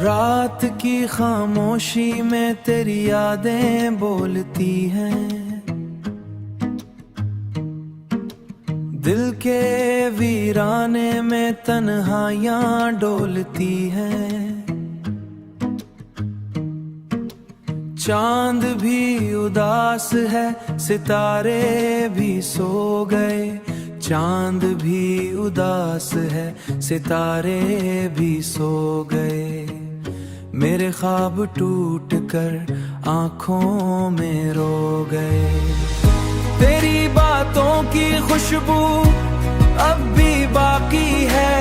रात की खामोशी में तेरी यादें बोलती हैं, दिल के वीराने में तन्हाइयां डोलती हैं। चांद भी उदास है, सितारे भी सो गए। चांद भी उदास है, सितारे भी सो गए। मेरे ख्वाब टूट कर आंखों में रो गए। तेरी बातों की खुशबू अब भी बाकी है,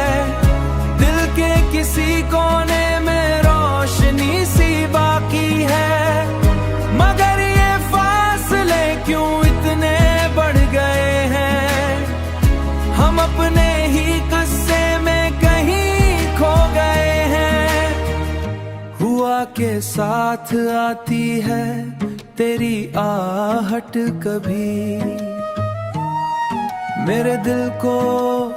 दिल के किसी कोने में रोशनी सी बाकी है। मगर ये फासले क्यों इतने बढ़ गए हैं, हम अपने ही किस्से में कहीं खो गए हैं। हुआ के साथ आती है तेरी आहट कभी, मेरे दिल को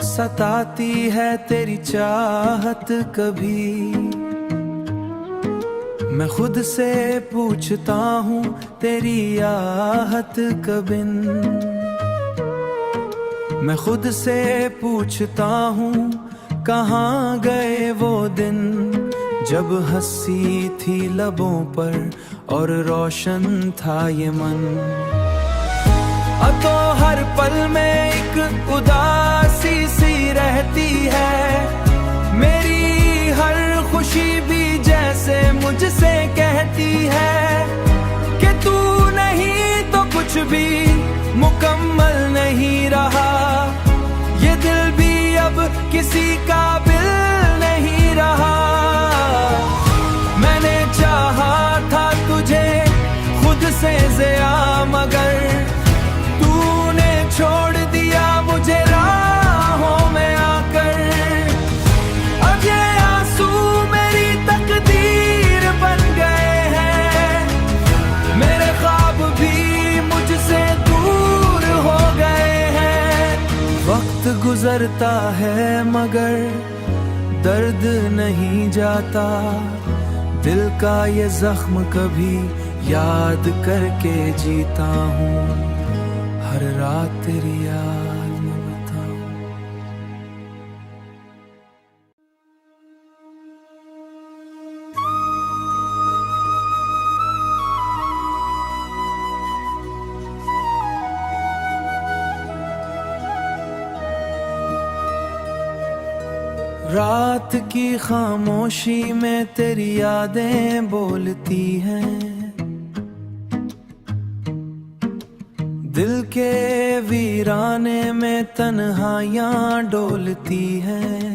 सताती है तेरी चाहत कभी। मैं खुद से पूछता हूँ तेरी आहत कबिन, मैं खुद से पूछता हूँ कहाँ गए वो दिन, जब हंसी थी लबों पर और रोशन था ये मन। अब तो हर पल में एक उदासी सी रहती है, मेरी हर खुशी भी जैसे मुझसे कहती है कि तू नहीं तो कुछ भी मुकम्मल नहीं रहा। ये दिल भी अब किसी काबिल नहीं रहा। मैंने चाहा था तुझे खुद से ज़्यादा, मगर तूने छोड़ दिया मुझे राहों में आकर। अब ये आंसू मेरी तकदीर बन गए हैं, मेरे ख्वाब भी मुझसे दूर हो गए हैं। वक्त गुजरता है मगर दर्द नहीं जाता, दिल का ये जख्म कभी याद करके जीता हूँ। हर रात तेरी याद में बताऊं। रात की खामोशी में तेरी यादें बोलती हैं, दिल के वीराने में तन्हाइयां डोलती हैं।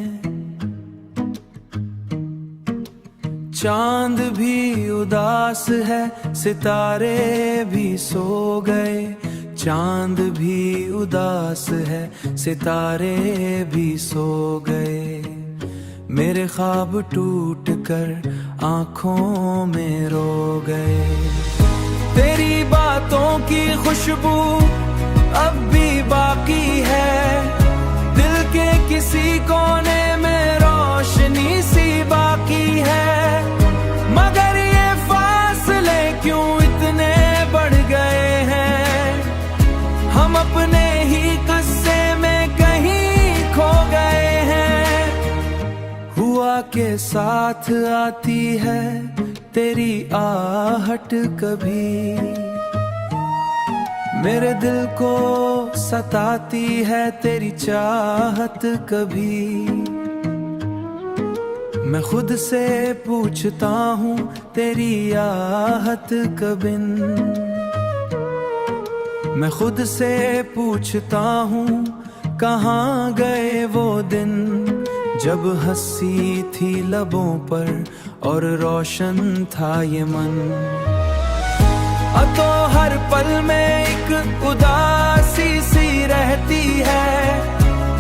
चांद भी उदास है, सितारे भी सो गए। चांद भी उदास है, सितारे भी सो गए। मेरे ख्वाब टूट कर आंखों में रो गए। तेरी बातों की खुशबू अब भी बाकी है, दिल के किसी कोने में रोशनी सी बाकी है। मगर ये फासले क्यों इतने बढ़ गए हैं, हम अपने ही किस्से में कहीं खो गए हैं। हुआ के साथ आती है तेरी आहट कभी, मेरे दिल को सताती है तेरी चाहत कभी। मैं खुद से पूछता हूँ तेरी आहत कबिन, मैं खुद से पूछता हूँ कहाँ गए वो दिन, जब हंसी थी लबों पर और रोशन था ये मन। अब तो हर पल में एक उदासी सी रहती है,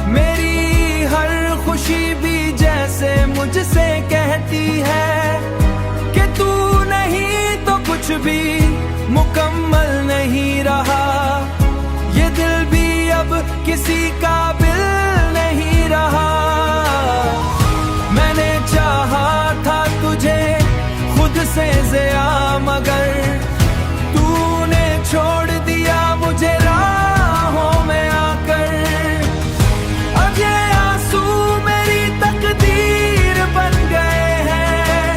मेरी हर खुशी भी जैसे मुझसे कहती है कि तू नहीं तो कुछ भी मुकम्मल नहीं रहा। ये दिल भी अब किसी काबिल नहीं रहा। मैंने चाहा था तुझे से ज़िया, मगर तूने छोड़ दिया मुझे राहों में आकर। अब ये आंसू मेरी तकदीर बन गए हैं,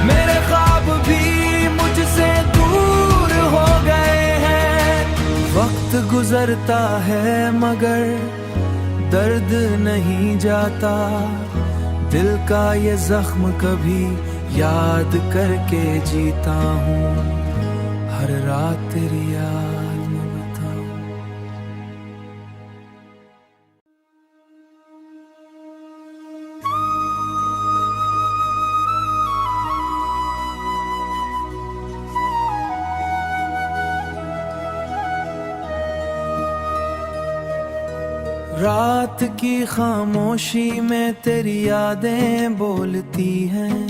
मेरे ख्वाब भी मुझसे दूर हो गए हैं। वक्त गुजरता है मगर दर्द नहीं जाता, दिल का ये जख्म कभी याद करके जीता हूँ, हर रात तेरी याद में बताऊं। रात की खामोशी में तेरी यादें बोलती हैं,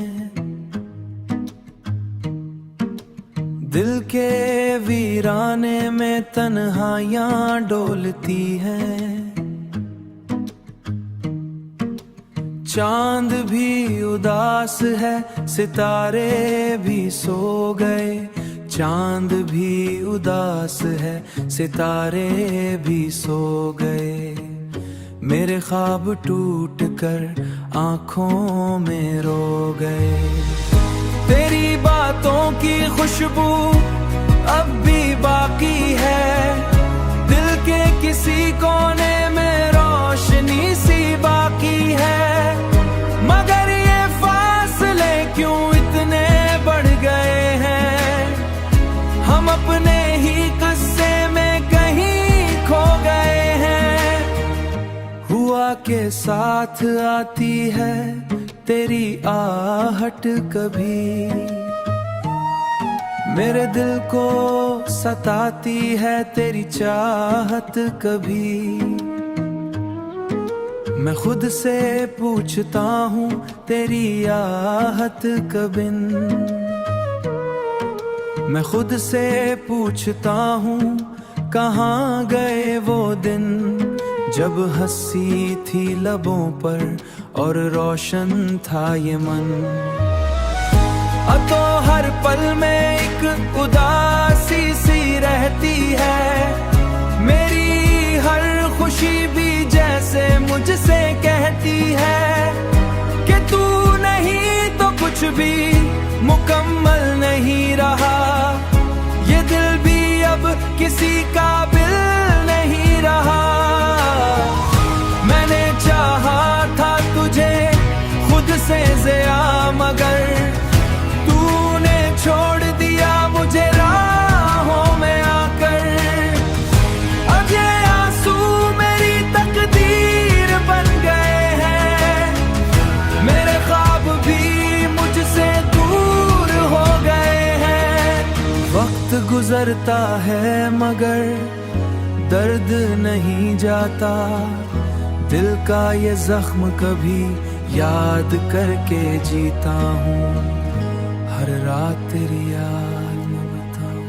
दिल के वीराने में तन्हाइयां डोलती हैं। चांद भी उदास है, सितारे भी सो गए, चांद भी उदास है, सितारे भी सो गए। मेरे ख्वाब टूट कर आंखों में रो गए। तेरी बातों की खुशबू अब भी बाकी है, दिल के किसी कोने में रोशनी सी बाकी है। मगर ये फासले क्यों इतने बढ़ गए हैं, हम अपने ही किस्से में कहीं खो गए हैं। हुआ के साथ आती है तेरी आहट कभी, मेरे दिल को सताती है तेरी चाहत कभी। मैं खुद से पूछता हूँ तेरी आहत कबिन, मैं खुद से पूछता हूँ कहाँ गए वो दिन, जब हंसी थी लबों पर और रोशन था ये मन। अब तो हर पल में एक उदासी सी रहती है, मेरी हर खुशी भी जैसे मुझसे कहती है कि तू नहीं तो कुछ भी मुकम्मल नहीं रहा। ये दिल भी अब किसी काबिल नहीं रहा। मैंने चाहा था तुझे खुद से ज़िया, मगर तूने छोड़ दिया मुझे राहों में आकर। अब ये आंसू मेरी तकदीर बन गए हैं, मेरे ख्वाब भी मुझसे दूर हो गए हैं। वक्त गुजरता है मगर दर्द नहीं जाता, दिल का ये जख्म कभी याद करके जीता हूँ, हर रात तेरी याद में बताऊं।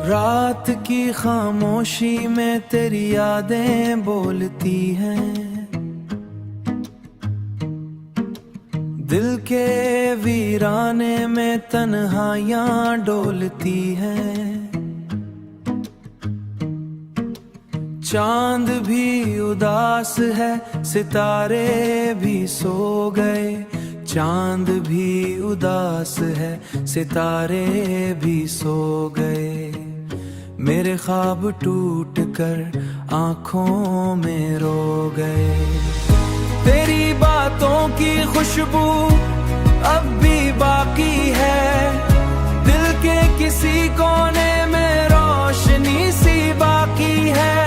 रात की खामोशी में तेरी यादें बोलती हैं, दिल के वीराने में तन्हाइयां डोलती हैं। चांद भी उदास है, सितारे भी सो गए, चांद भी उदास है, सितारे भी सो गए। मेरे ख्वाब टूट कर आंखों में रो गए। तेरी बातों की खुशबू अब भी बाकी है, दिल के किसी कोने में रोशनी सी बाकी है।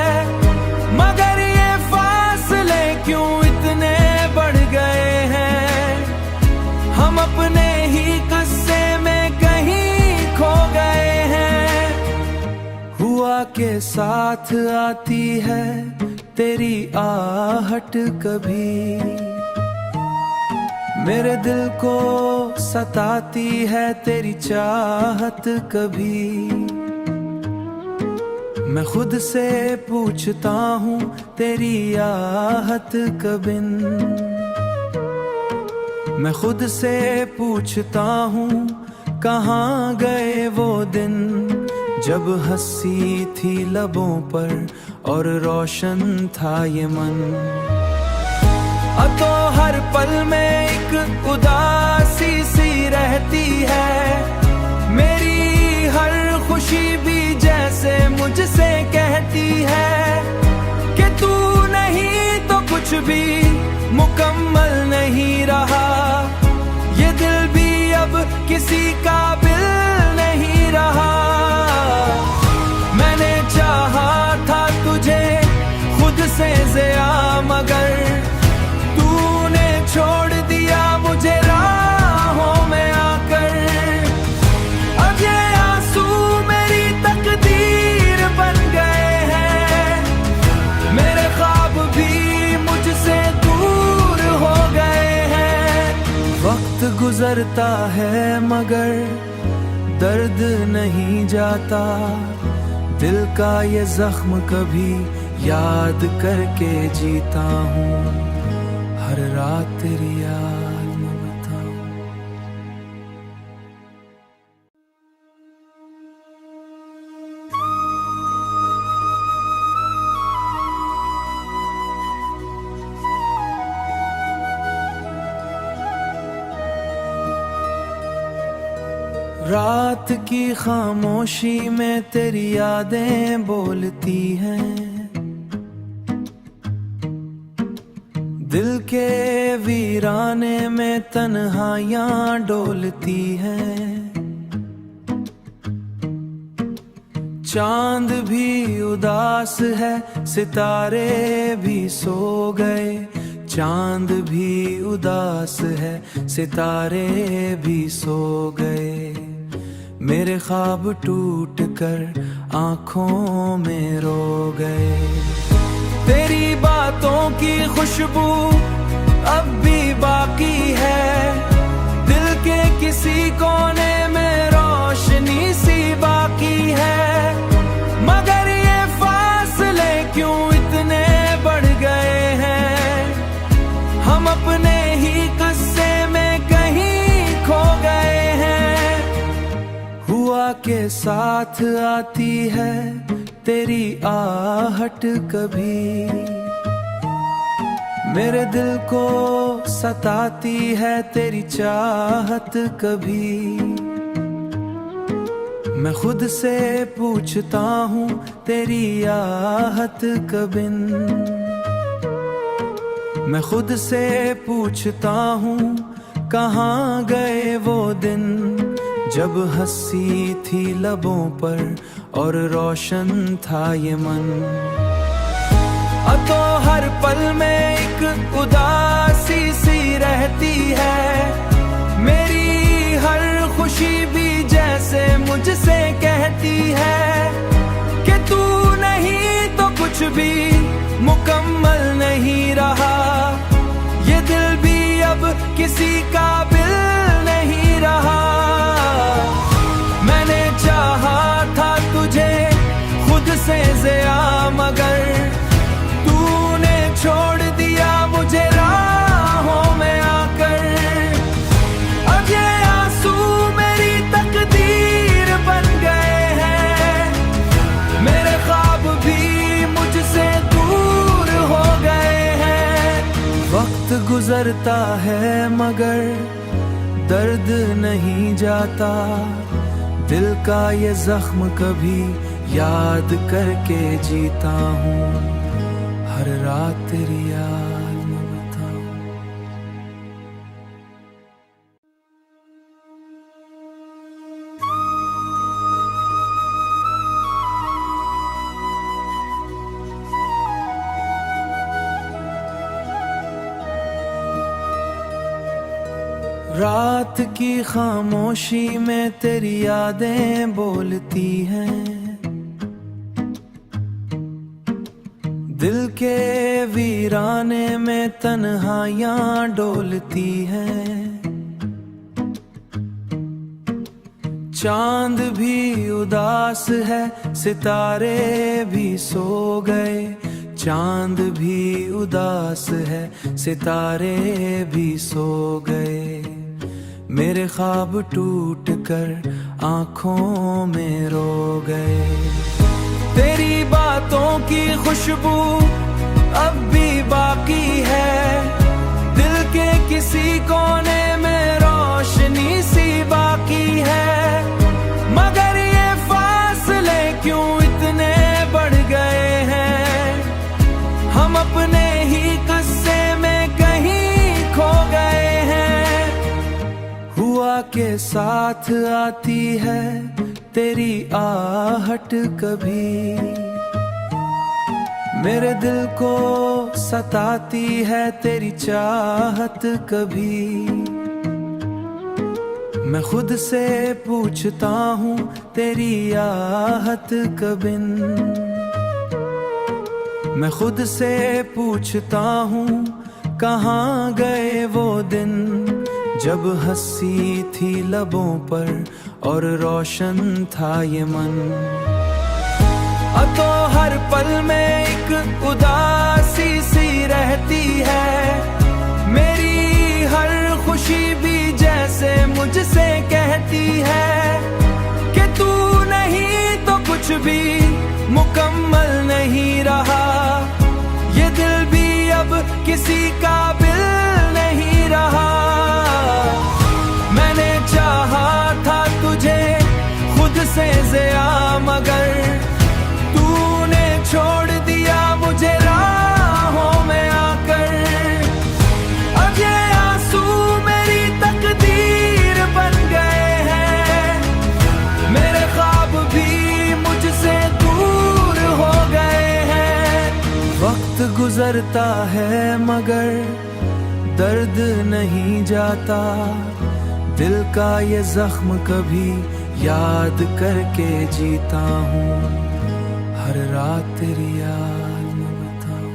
मगर ये फासले क्यों इतने बढ़ गए हैं, हम अपने ही किस्से में कहीं खो गए हैं। हुआ के साथ आती है तेरी आहट कभी, मेरे दिल को सताती है तेरी चाहत कभी। मैं खुद से पूछता हूँ तेरी आहत कबिन। मैं खुद से पूछता हूँ कहाँ गए वो दिन, जब हंसी थी लबों पर और रोशन था ये मन। अब तो हर पल में एक उदासी सी रहती है, मेरी हर खुशी भी जैसे मुझसे कहती है कि तू नहीं तो कुछ भी मुकम्मल नहीं रहा। ये दिल भी अब किसी काबिल नहीं रहा। मैंने चाहा था तुझे खुद से ज़्यादा, मगर तूने छोड़ दिया मुझे राहों में आकर। अब ये आंसू मेरी तकदीर बन गए हैं, मेरे ख्वाब भी मुझसे दूर हो गए हैं। वक्त गुजरता है मगर दर्द नहीं जाता, दिल का ये जख्म कभी याद करके जीता हूँ, हर रात तेरी याद में बताऊं। रात की खामोशी में तेरी यादें बोलती हैं, दिल के वीराने में तन्हाइयां डोलती हैं। चांद भी उदास है, सितारे भी सो गए। चांद भी उदास है, सितारे भी सो गए। मेरे ख्वाब टूट कर आंखों में रो गए। तेरी बातों की खुशबू अब भी बाकी है, दिल के किसी कोने में रोशनी सी बाकी है। मगर ये फासले क्यों इतने बढ़ गए हैं, हम अपने ही किस्से में कहीं खो गए हैं। हुआ के साथ आती है तेरी आहट कभी, मेरे दिल को सताती है तेरी चाहत कभी। मैं खुद से पूछता हूँ तेरी आहत कबिन। मैं खुद से पूछता हूँ कहाँ गए वो दिन, जब हंसी थी लबों पर और रोशन था ये मन। अब तो हर पल में एक उदासी सी रहती है, मेरी हर खुशी भी जैसे मुझसे कहती है कि तू नहीं तो कुछ भी मुकम्मल नहीं रहा। ये दिल भी अब किसी काबिल नहीं रहा। मैंने चाहा था तुझे खुद से ज़्यादा, मगर तूने छोड़ दिया मुझे राहों में आकर। अब ये आंसू मेरी तकदीर बन गए हैं, मेरे ख्वाब भी मुझसे दूर हो गए हैं। वक्त गुजरता है मगर दर्द नहीं जाता, दिल का ये जख्म कभी याद करके जीता हूँ, हर रात तेरी याद में बताऊं। रात की खामोशी में तेरी यादें बोलती हैं, दिल के वीराने में तन्हाइयां डोलती हैं। चांद भी उदास है, सितारे भी सो गए। चांद भी उदास है, सितारे भी सो गए। मेरे ख्वाब टूट कर आंखों में रो गए। तेरी बातों की खुशबू अब भी बाकी है, दिल के किसी कोने में रोशनी सी बाकी है। मगर ये फासले क्यों इतने बढ़ गए हैं, हम अपने ही किस्से में कहीं खो गए हैं। हुआ के साथ आती है तेरी आहट कभी, मेरे दिल को सताती है तेरी चाहत कभी। मैं खुद से पूछता हूँ तेरी आहत कबिन, मैं खुद से पूछता हूँ कहाँ गए वो दिन, जब हंसी थी लबों पर और रोशन था ये मन। अब तो हर पल में एक उदासी सी रहती है, मेरी हर खुशी भी जैसे मुझसे कहती है कि तू नहीं तो कुछ भी मुकम्मल नहीं रहा। ये दिल भी अब किसी काबिल नहीं रहा। मैंने चाहा था तुझे खुद से ज़्यादा, मगर तूने छोड़ दिया मुझे राहों में आकर। अब ये आंसू मेरी तकदीर बन गए हैं, मेरे ख्वाब भी मुझसे दूर हो गए हैं। वक्त गुजरता है मगर दर्द नहीं जाता, दिल का ये जख्म कभी याद करके जीता हूँ। हर रात तेरी याद में बताऊं।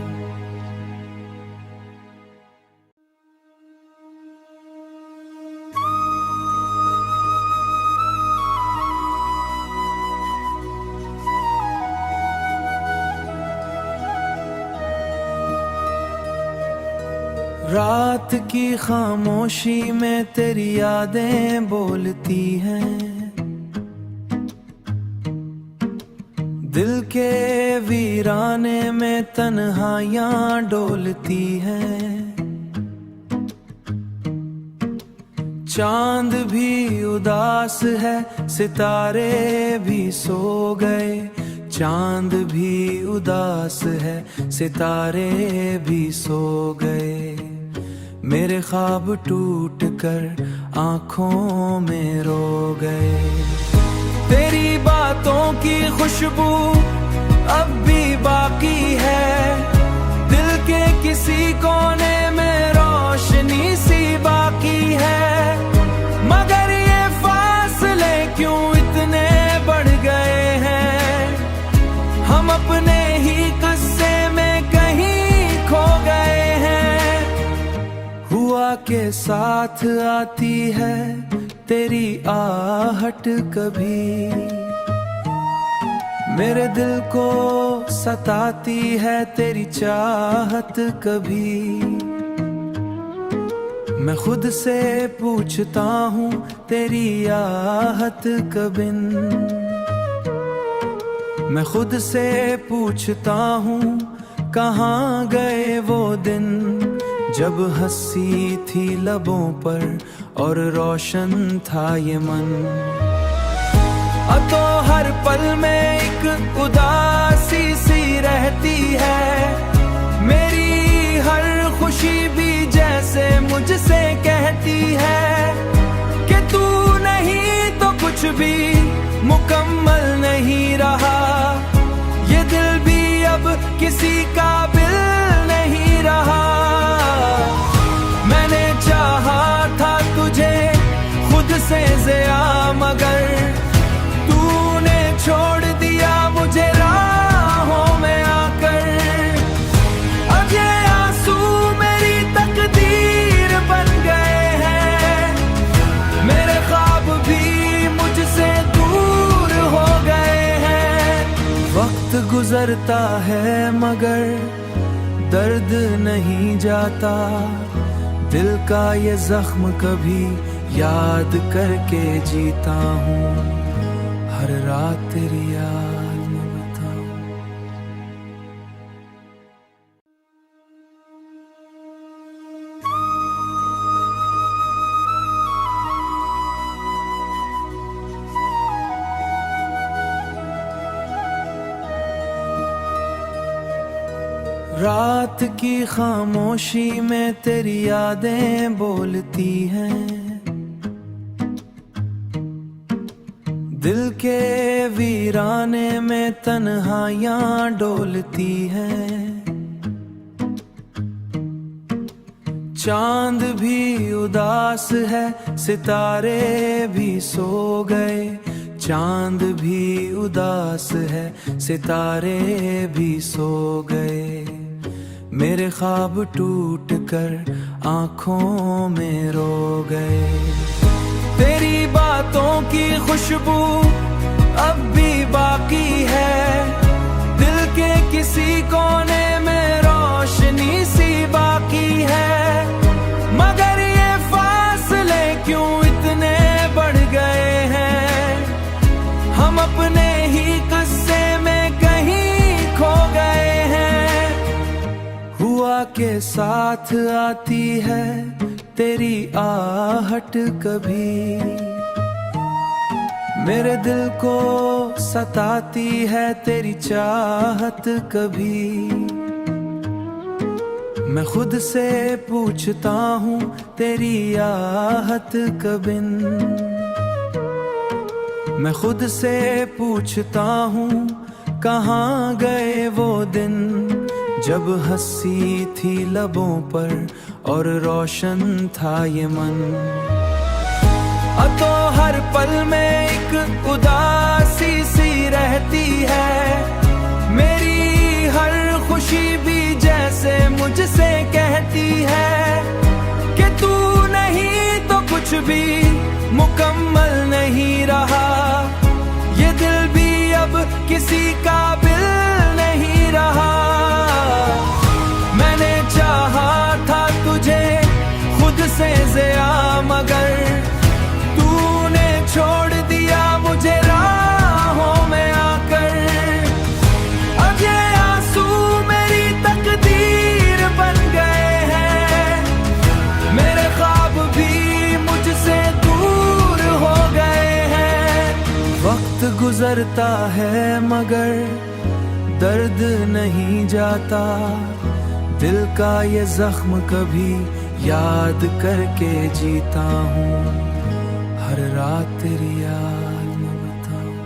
रात की खामोशी में तेरी यादें बोलती हैं, दिल के वीराने में तन्हाइयां डोलती हैं। चांद भी उदास है, सितारे भी सो गए। चांद भी उदास है, सितारे भी सो गए। मेरे ख्वाब टूट कर आंखों में रो गए। तेरी बातों की खुशबू अब भी बाकी है, दिल के किसी कोने में रोशनी सी बाकी है। मगर ये फासले क्यों इतने बढ़ गए हैं, हम अपने ही किस्से में कहीं खो गए हैं। हुआ के साथ आती है तेरी आहट कभी, मेरे दिल को सताती है तेरी चाहत कभी। मैं खुद से पूछता हूँ तेरी आहत कबिन, मैं खुद से पूछता हूँ कहाँ गए वो दिन, जब हंसी थी लबों पर और रोशन था ये मन। अब तो हर पल में एक उदासी सी रहती है, मेरी हर खुशी भी जैसे मुझसे कहती है कि तू नहीं तो कुछ भी मुकम्मल नहीं रहा। ये दिल भी अब किसी काबिल नहीं रहा। मैंने चाहा था तुझे खुद से ज़्यादा, मगर तूने छोड़ दिया मुझे राहों में आकर। अब ये आंसू मेरी तकदीर बन गए हैं, मेरे ख्वाब भी मुझसे गुजरता है मगर दर्द नहीं जाता, दिल का ये जख्म कभी याद करके जीता हूँ, हर रात तेरी याद में बताऊं। रात की खामोशी में तेरी यादें बोलती हैं, दिल के वीराने में तन्हाइयां डोलती हैं। चांद भी उदास है, सितारे भी सो गए, चांद भी उदास है, सितारे भी सो गए। मेरे ख्वाब टूट कर आंखों में रो गए। तेरी बातों की खुशबू अब भी बाकी है, दिल के किसी कोने में रोशनी सी बाकी है। मगर ये फासले क्यों इतने बढ़ गए हैं, हम अपने ही किस्से में कहीं खो गए हैं। हुआ के साथ आती है तेरी आहट कभी, मेरे दिल को सताती है तेरी चाहत कभी। मैं खुद से पूछता हूँ तेरी आहत कबिन, मैं खुद से पूछता हूँ कहाँ गए वो दिन, जब हंसी थी लबों पर और रोशन था ये मन। अब तो हर पल में एक उदासी सी रहती है, मेरी हर खुशी भी जैसे मुझसे कहती है कि तू नहीं तो कुछ भी मुकम्मल नहीं रहा। ये दिल भी अब किसी काबिल नहीं रहा। मैंने चाहा था तुझे खुद से ज़्यादा, मगर तूने छोड़ दिया मुझे राहों में आकर। अब ये आंसू मेरी तकदीर बन गए हैं, मेरे ख्वाब भी मुझसे दूर हो गए हैं। वक्त गुजरता है मगर दर्द नहीं जाता, दिल का ये जख्म कभी याद करके जीता हूँ, हर रात तेरी याद में बताऊं।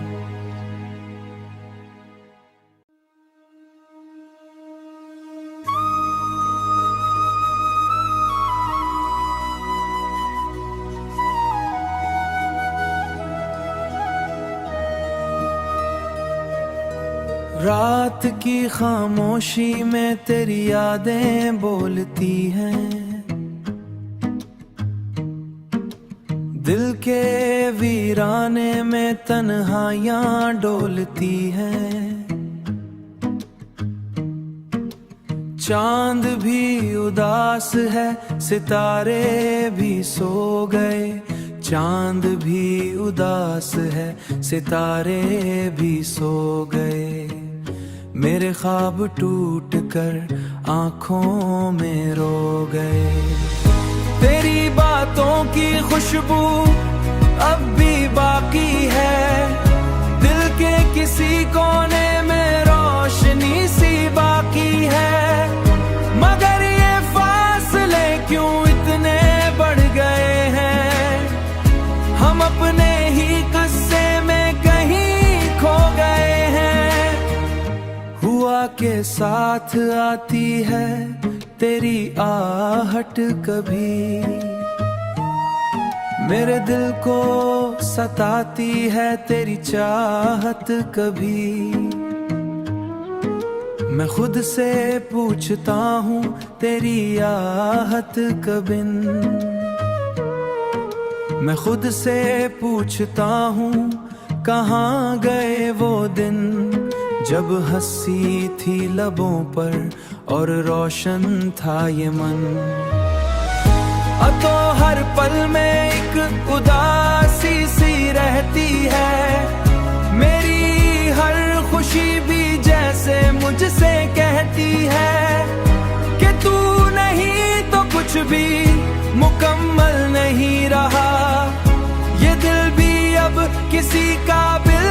रात की खामोशी में तेरी यादें बोलती हैं, दिल के वीराने में तन्हाइयां डोलती हैं। चांद भी उदास है, सितारे भी सो गए, चांद भी उदास है, सितारे भी सो गए। मेरे ख्वाब टूट कर आंखों में रो गए। तेरी बातों की खुशबू अब भी बाकी है, दिल के किसी कोने में रोशनी सी बाकी है। मगर ये फासले क्यों इतने बढ़ गए हैं, हम अपने ही किस्से में कहीं खो गए हैं। हुआ के साथ आती है तेरी आहट कभी, मेरे दिल को सताती है तेरी चाहत कभी। मैं खुद से पूछता हूँ तेरी आहत कबिन, मैं खुद से पूछता हूँ कहाँ गए वो दिन, जब हंसी थी लबों पर और रोशन था ये मन। अब तो हर पल में एक उदासी सी रहती है, मेरी हर खुशी भी जैसे मुझसे कहती है कि तू नहीं तो कुछ भी मुकम्मल नहीं रहा। ये दिल भी अब किसी काबिल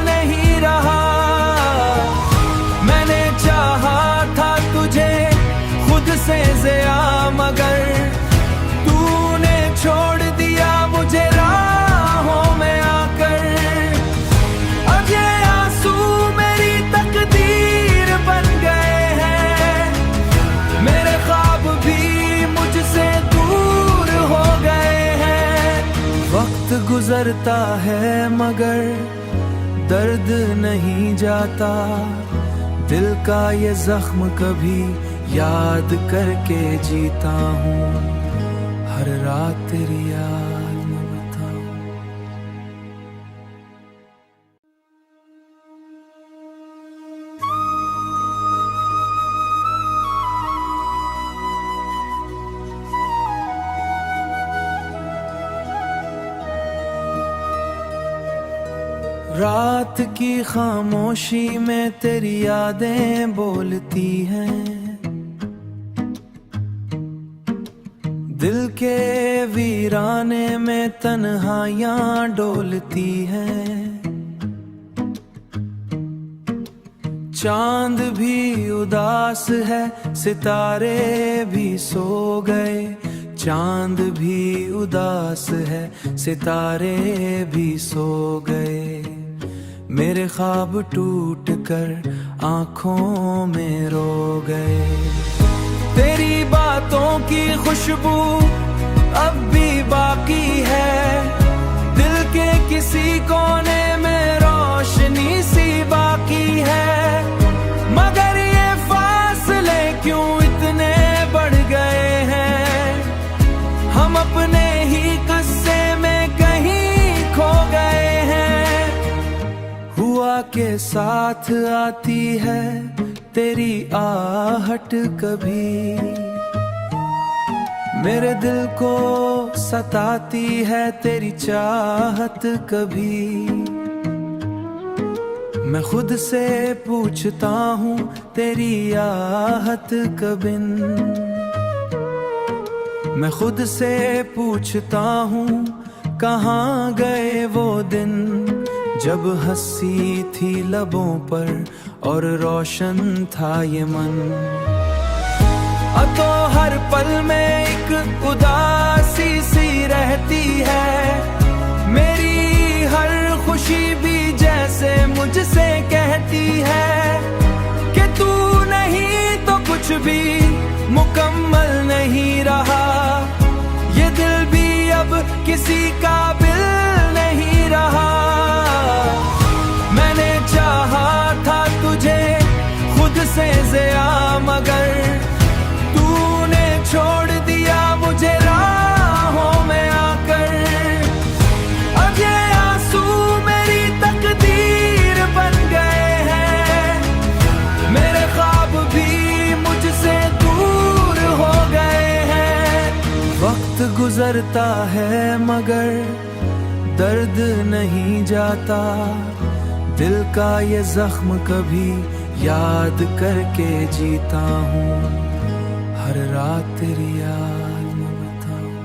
नहीं रहा। मैंने चाहा था तुझे खुद से ज़्यादा, मगर तूने छोड़ दिया मुझे राहों में आकर। अब ये आंसू मेरी तकदीर बन गए हैं, मेरे ख्वाब भी मुझसे दूर हो गए हैं। वक्त गुजरता है मगर दर्द नहीं जाता, दिल का ये जख्म कभी याद करके जीता हूँ, हर रात तेरी याद में बताऊं। रात की खामोशी में तेरी यादें बोलती हैं, दिल के वीराने में तन्हाइयां डोलती हैं। चांद भी उदास है, सितारे भी सो गए। चांद भी उदास है, सितारे भी सो गए। मेरे ख्वाब टूट कर आंखों में रो गए। तेरी बातों की खुशबू अब भी बाकी है, दिल के किसी कोने में रोशनी सी बाकी है। मगर ये फासले क्यों इतने बढ़ गए हैं, हम अपने ही किस्से में कहीं खो गए हैं। हुआ के साथ आती है तेरी आहट कभी, मेरे दिल को सताती है तेरी चाहत कभी। मैं खुद से पूछता हूँ तेरी आहत कबिन, मैं खुद से पूछता हूँ कहाँ गए वो दिन, जब हंसी थी लबों पर और रोशन था ये मन। अब तो हर पल में एक उदासी सी रहती है, मेरी हर खुशी भी जैसे मुझसे कहती है कि तू नहीं तो कुछ भी मुकम्मल नहीं रहा। ये दिल भी अब किसी काबिल नहीं रहा। मैंने चाहा था तुझे खुद से ज़्यादा, मगर तूने छोड़ दिया मुझे राहों में आकर। अब ये आंसू मेरी तकदीर बन गए हैं, मेरे ख्वाब भी मुझसे दूर हो गए हैं। वक्त गुजरता है मगर दर्द नहीं जाता, दिल का ये जख्म कभी याद करके जीता हूँ, हर रात तेरी याद में बताऊं।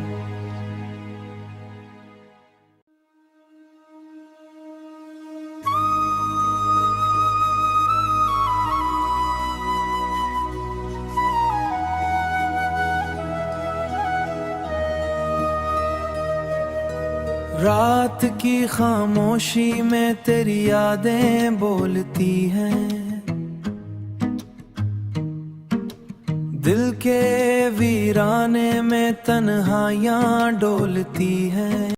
रात की खामोशी में तेरी यादें बोलती हैं, दिल के वीराने में तन्हाइयां डोलती हैं।